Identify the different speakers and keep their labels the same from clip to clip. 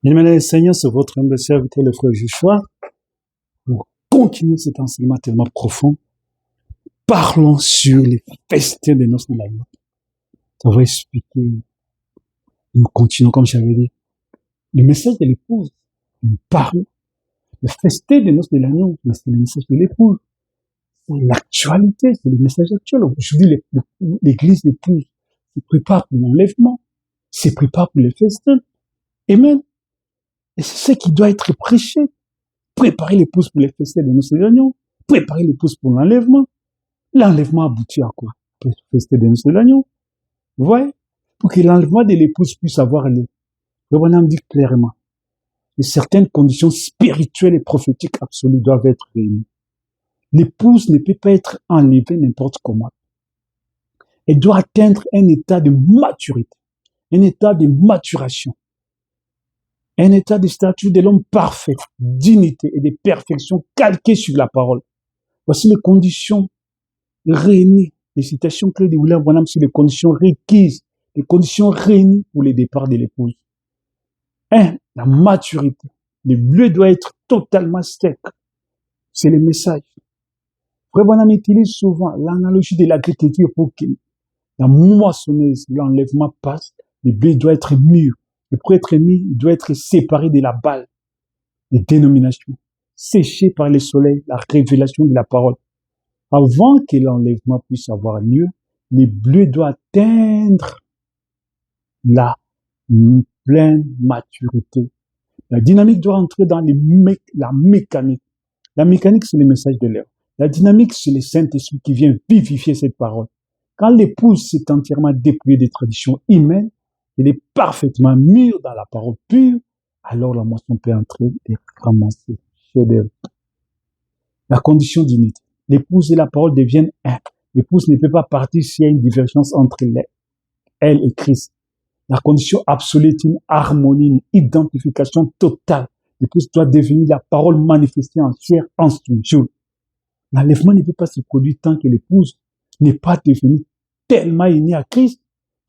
Speaker 1: Bien-aimés les Seigneur, c'est votre humble serviteur, le frère Joshua. Pour continuer cet enseignement tellement profond, parlons sur les festins de noces de l'agneau. Ça va expliquer, nous continuons comme j'avais dit. Le message de l'épouse, nous parle. Le festin de noces de l'agneau, c'est le message de l'épouse. C'est l'actualité, c'est le message actuel. Aujourd'hui, l'église d'épouse se prépare pour l'enlèvement, se prépare pour les festins. Amen. Et c'est ce qui doit être prêché. Préparer l'épouse pour les festins de noces de l'agneau. Préparer l'épouse pour l'enlèvement. L'enlèvement aboutit à quoi? Pour les festins de noces de l'agneau. Vous voyez? Pour que l'enlèvement de l'épouse puisse avoir lieu. Le bonhomme dit clairement que certaines conditions spirituelles et prophétiques absolues doivent être réunies. L'épouse ne peut pas être enlevée n'importe comment. Elle doit atteindre un état de maturité, un état de maturation, un état de statut de l'homme parfait, dignité et de perfection calquée sur la parole. Voici les conditions réunies, les citations clés de William Branham sur les conditions requises, les conditions réunies pour le départ de l'épouse. 1. La maturité. Le bleu doit être totalement sec. C'est le message. Frère Branham utilise souvent l'analogie de l'agriculture pour que la moissonneuse, l'enlèvement passe, le blé doit être mûr. Et pour être mûr, il doit être séparé de la balle, les dénominations, séché par le soleil, la révélation de la parole. Avant que l'enlèvement puisse avoir lieu, le bleu doit atteindre la pleine maturité. La dynamique doit entrer dans la mécanique. La mécanique, c'est le message de l'air. La dynamique, c'est le Saint-Esprit qui vient vivifier cette parole. Quand l'épouse s'est entièrement dépouillée des traditions humaines, elle est parfaitement mûre dans la parole pure, alors la moisson peut entrer et ramasser chez elle. La condition d'unité. L'épouse et la parole deviennent un. L'épouse ne peut pas partir s'il y a une divergence entre elle et Christ. La condition absolue est une harmonie, une identification totale. L'épouse doit devenir la parole manifestée en chair, en jour. L'enlèvement ne peut pas se produire tant que l'épouse n'est pas devenue tellement unie à Christ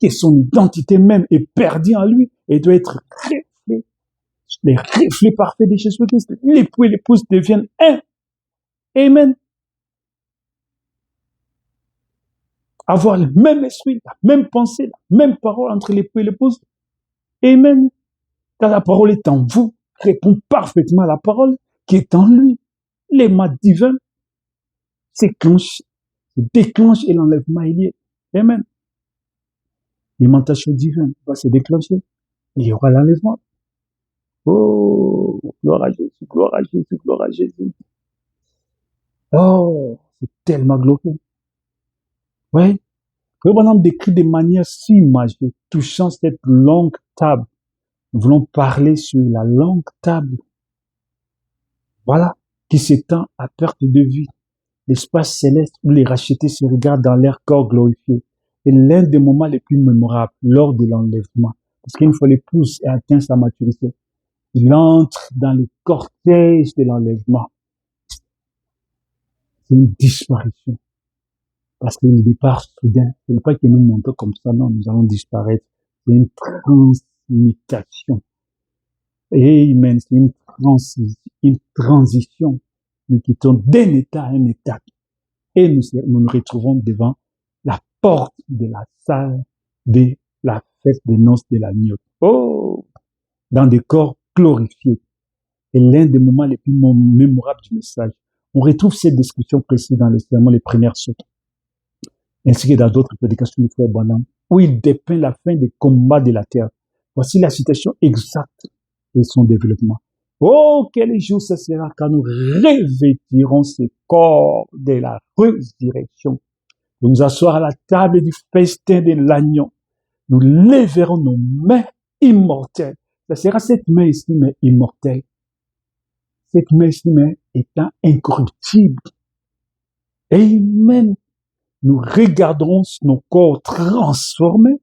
Speaker 1: que son identité même est perdue en lui et doit être reflet. Les reflets parfaits de Jésus-Christ. L'époux et l'épouse deviennent un. Amen. Avoir le même esprit, la même pensée, la même parole entre l'époux et l'épouse. Amen. Quand la parole est en vous, répond parfaitement à la parole qui est en lui. L'aimant divin s'éclenche, se déclenche et l'enlèvement est lié. Amen. L'aimantation divine va se déclencher et il y aura l'enlèvement. Oh, gloire à Jésus, gloire à Jésus, gloire à Jésus. Oh, c'est tellement glorieux. Ouais. Le bonhomme décrit de manière si imagée, touchant cette longue table. Nous voulons parler sur la longue table. Voilà, qui s'étend à perte de vue. L'espace céleste où les rachetés se regardent dans leur corps glorifié. Et l'un des moments les plus mémorables lors de l'enlèvement. Parce qu'une fois l'épouse ait atteint sa maturité, il entre dans le cortège de l'enlèvement. C'est une disparition. Parce que le départ soudain, ce n'est pas que nous montons comme ça, non, nous allons disparaître. C'est une transmutation. Amen, c'est une transition. Nous quittons d'un état à un état. Et nous retrouvons devant la porte de la salle de la fête des noces de l'agneau. Oh! Dans des corps glorifiés. Et l'un des moments les plus mémorables du message. On retrouve cette description précise dans le sermon Les Premières Sautes, ainsi que dans d'autres prédications du frère Branham, où il dépeint la fin des combats de la terre. Voici la citation exacte de son développement. Oh, quel jour ce sera quand nous revêtirons ces corps de la résurrection. Nous nous asseoir à la table du festin de l'agneau. Nous lèverons nos mains immortelles. Ce sera cette main ici, mais immortelle. Cette main ici, mais étant incorruptible. Amen. Nous regarderons nos corps transformés.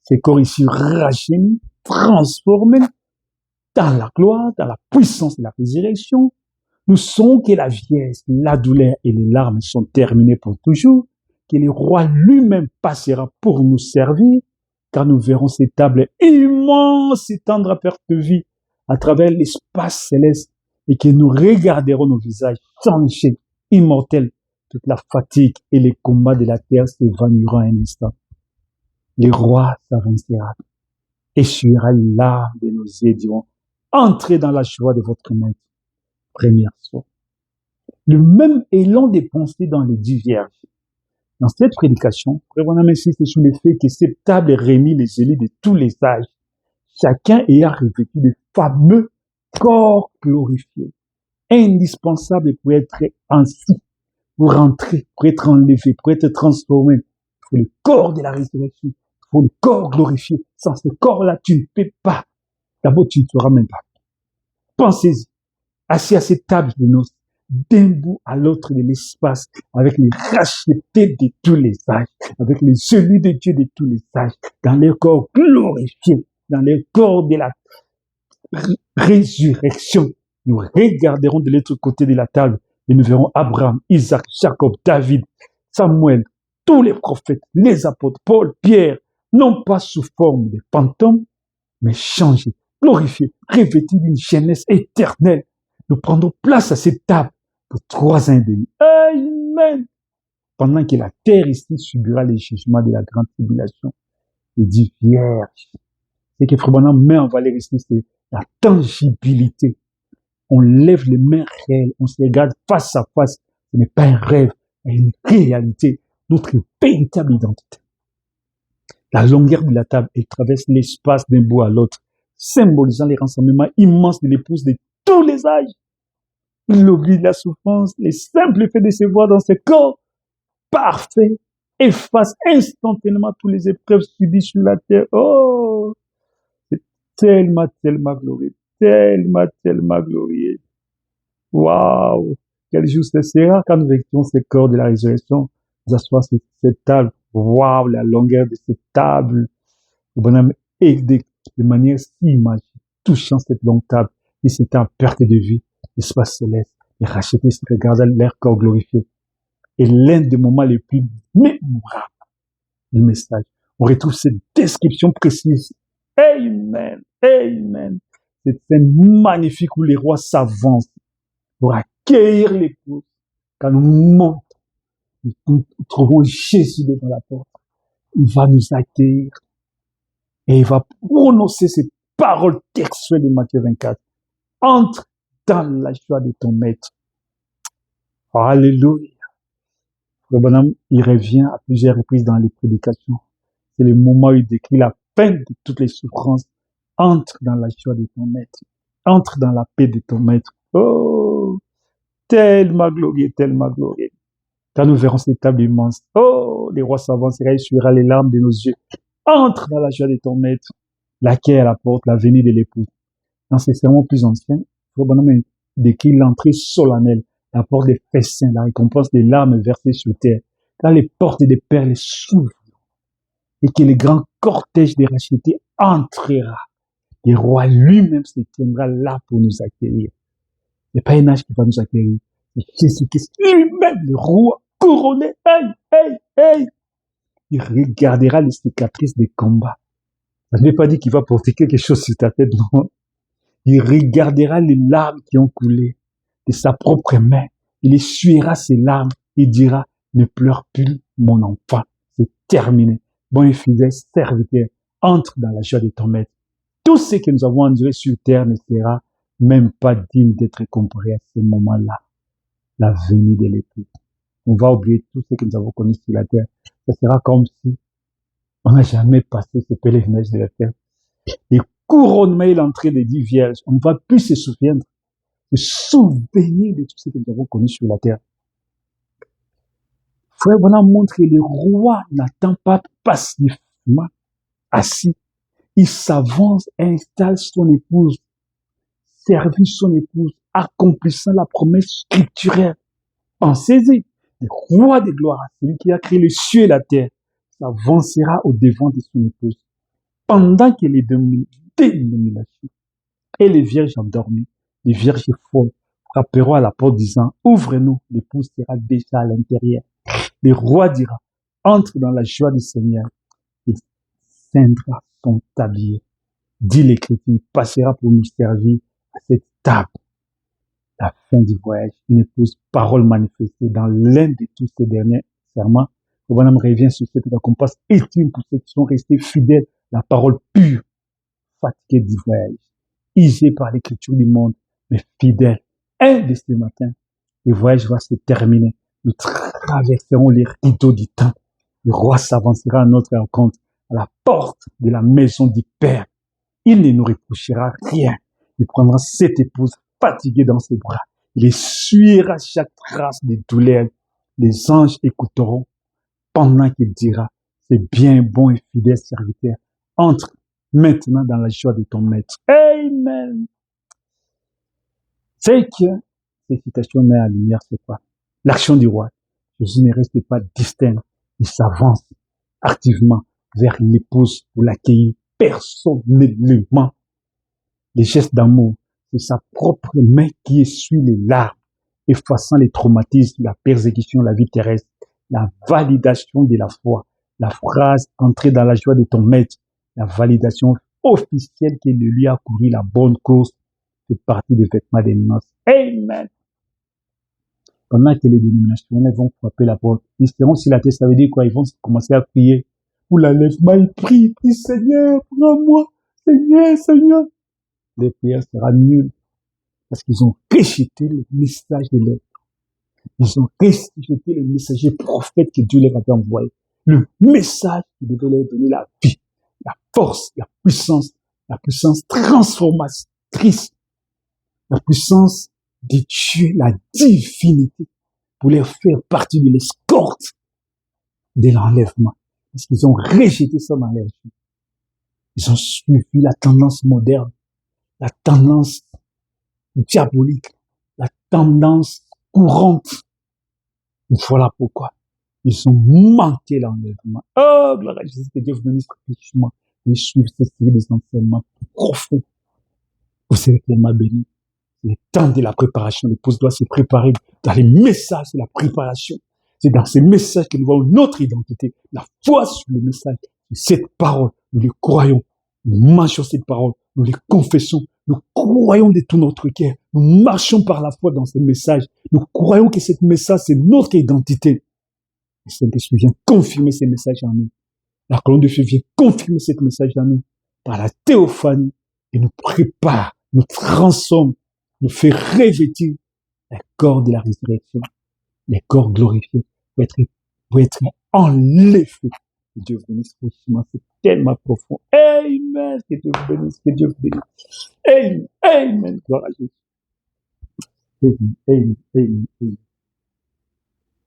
Speaker 1: Ces corps ici rajeunis, transformés dans la gloire, dans la puissance de la résurrection. Nous savons que la vieillesse, la douleur et les larmes sont terminées pour toujours, que le roi lui-même passera pour nous servir, car nous verrons ces tables immenses s'étendre à perte de vue à travers l'espace céleste et que nous regarderons nos visages changés, immortels. Toute la fatigue et les combats de la terre s'évanouiront un instant. Les rois s'avancera, essuiera les larmes de nos yeux, diront, entrez dans la joie de votre maître. Première source. Le même élan des pensées dans les 10 vierges. Dans cette prédication, Frère Branham insiste sur le fait que cette table réunit les élus de tous les âges, chacun ayant revêtu de fameux corps glorifiés, indispensables pour être ainsi, pour rentrer, pour être enlevé, pour être transformé. Il faut le corps de la résurrection, il faut le corps glorifié. Sans ce corps-là, tu ne peux pas. D'abord, tu ne feras même pas. Pensez-y, assis à cette table de noces, d'un bout à l'autre de l'espace, avec les rachetés de tous les âges, avec les élus de Dieu de tous les âges, dans leur corps glorifié, dans leur corps de la résurrection. Nous regarderons de l'autre côté de la table et nous verrons Abraham, Isaac, Jacob, David, Samuel, tous les prophètes, les apôtres, Paul, Pierre, non pas sous forme de fantômes, mais changés, glorifiés, revêtus d'une jeunesse éternelle. Nous prendrons place à cette table pour 3 ans et demi. Amen. Pendant que la terre ici subira les jugements de la grande tribulation. Il dit vierge. C'est que Frère Branham met en valeur ici, c'est la tangibilité. On lève les mains réelles, on se regarde face à face. Ce n'est pas un rêve, mais une réalité, notre véritable identité. La longueur de la table, elle traverse l'espace d'un bout à l'autre, symbolisant les rassemblements immenses de l'épouse de tous les âges. Il oublie la souffrance, les simples faits de se voir dans ce corps parfait, efface instantanément toutes les épreuves subies sur la terre. Oh, c'est tellement, tellement glorieux, tellement, tellement glorieux. Waouh! Quel jour ce sera quand nous vêtirons ce corps de la résurrection, nous asseoir sur cette table. Waouh, la longueur de cette table. Le bonhomme est de manière si magique, touchant cette longue table, et c'est en perte de vue, l'espace céleste, les rachetés se regardent leur corps glorifié. Et l'un des moments les plus mémorables du message, on retrouve cette description précise. Amen, amen. Cette scène magnifique où les rois s'avancent pour accueillir l'épouse. Quand nous montons, nous trouvons Jésus devant la porte. Il va nous accueillir et il va prononcer ces paroles textuelles de Matthieu 24. Entre dans la joie de ton maître. Alléluia. Le bonhomme, il revient à plusieurs reprises dans les prédications. C'est le moment où il décrit la fin de toutes les souffrances. Entre dans la joie de ton maître. Entre dans la paix de ton maître. Oh, tellement glorieux, tellement glorieux. Quand nous verrons cette table immense, oh, les rois s'avancera et essuiera les larmes de nos yeux. Entre dans la joie de ton maître. L'accueil à la porte, la venue de l'épouse. Dans ces sermons plus anciens, le bonhomme décrit l'entrée solennelle, la porte des festins, la récompense des larmes versées sur terre. Quand les portes des perles s'ouvrent et que le grand cortège des rachetés entrera, le roi lui-même se tiendra là pour nous accueillir. Ce n'est pas un âge qui va nous accueillir. C'est Jésus-Christ lui-même, le roi couronné. Hey, hey, hey. Il regardera les cicatrices des combats. Ça ne veut pas dire qu'il va porter quelque chose sur ta tête, non. Il regardera les larmes qui ont coulé de sa propre main. Il essuiera ses larmes et dira, ne pleure plus, mon enfant. C'est terminé. Bon et fidèle serviteur, entre dans la joie de ton maître. Tout ce que nous avons enduré sur terre ne sera même pas digne d'être comparé à ce moment-là. La venue de l'époux. On va oublier tout ce que nous avons connu sur la terre. Ce sera comme si on n'a jamais passé ce pèlerinage de la terre. Et couronnement et l'entrée des 10 vierges, on ne va plus se souvenir de tout ce que nous avons connu sur la terre. Frère Branham montre que le roi n'attend pas passivement assis. Il s'avance et installe son épouse, servit son épouse, accomplissant la promesse scripturaire. Pensez-y, le roi de gloire, celui qui a créé le ciel et la terre, s'avancera au devant de son épouse. Pendant que les dénominations et les vierges endormies, les vierges folles, frapperont à la porte disant, ouvre-nous, l'épouse sera déjà à l'intérieur. Le roi dira, entre dans la joie du Seigneur. Et ceindra son tablier. Dit l'Écriture, il passera pour nous servir à cette table. La fin du voyage, une épouse, parole manifestée dans l'un de tous ces derniers serments. Le bonhomme revient sur cette récompense ultime pour ceux qui sont restés fidèles à la parole pure, fatigués du voyage, usés par l'écriture du monde, mais fidèles. Un de ce matin, le voyage va se terminer. Nous traverserons les rideaux du temps. Le roi s'avancera à notre rencontre à la porte de la maison du Père. Il ne nous reprochera rien. Il prendra cette épouse fatiguée dans ses bras. Il essuiera chaque trace de douleur. Les anges écouteront pendant qu'il dira, c'est bien, bon et fidèle serviteur. Entre maintenant dans la joie de ton maître. Amen. C'est que cette citation met en lumière, c'est quoi? L'action du roi. Jésus ne reste pas distinct. Il s'avance activement vers l'épouse pour l'accueillir personnellement. Les gestes d'amour, c'est sa propre main qui essuie les larmes, effaçant les traumatismes, la persécution, la vie terrestre, la validation de la foi, la phrase « entrer dans la joie de ton maître », la validation officielle qui lui a couru la bonne course, fait partie des vêtements des noces. Amen. Pendant que les dénominationnels vont frapper la porte, ils seront sur la tête, ça veut dire quoi? Ils vont commencer à prier. Pour l'enlèvement, ils prient, Seigneur, prends-moi, Seigneur, Seigneur. Les prières seront nulles parce qu'ils ont rejeté le message de l'être. Ils ont rejeté le messager prophète que Dieu leur avait envoyé. Le message qui devait leur donner la vie, la force, la puissance transformatrice, la puissance de Dieu, la divinité, pour leur faire partie de l'escorte de l'enlèvement. Parce qu'ils ont rejeté ça dans leur vie. Ils ont suivi la tendance moderne, la tendance diabolique, la tendance courante. Voilà pourquoi ils ont manqué l'enlèvement. Oh, gloire à Jésus, que Dieu vous bénisse richement et suivre cette série des enseignements profonds. Vous serez tellement bénis. Le temps de la préparation, l'épouse doit se préparer dans les messages de la préparation. C'est dans ces messages que nous voyons notre identité, la foi sur le message. Cette parole, nous les croyons, nous marchons cette parole, nous les confessons, nous croyons de tout notre cœur, nous marchons par la foi dans ces messages, nous croyons que ce message, c'est notre identité. Le Saint-Esprit vient confirmer ces messages en nous. La colonne de feu vient confirmer ce message en nous par la théophanie et nous prépare, nous transforme, nous fait revêtir le corps de la résurrection, les corps glorifiés pour être enlevés. Que Dieu vous bénisse richement, c'est tellement profond. Amen. Que Dieu vous bénisse, que Dieu vous bénisse. Amen. Amen. Gloire à Dieu. Amen. Amen. Amen. Amen.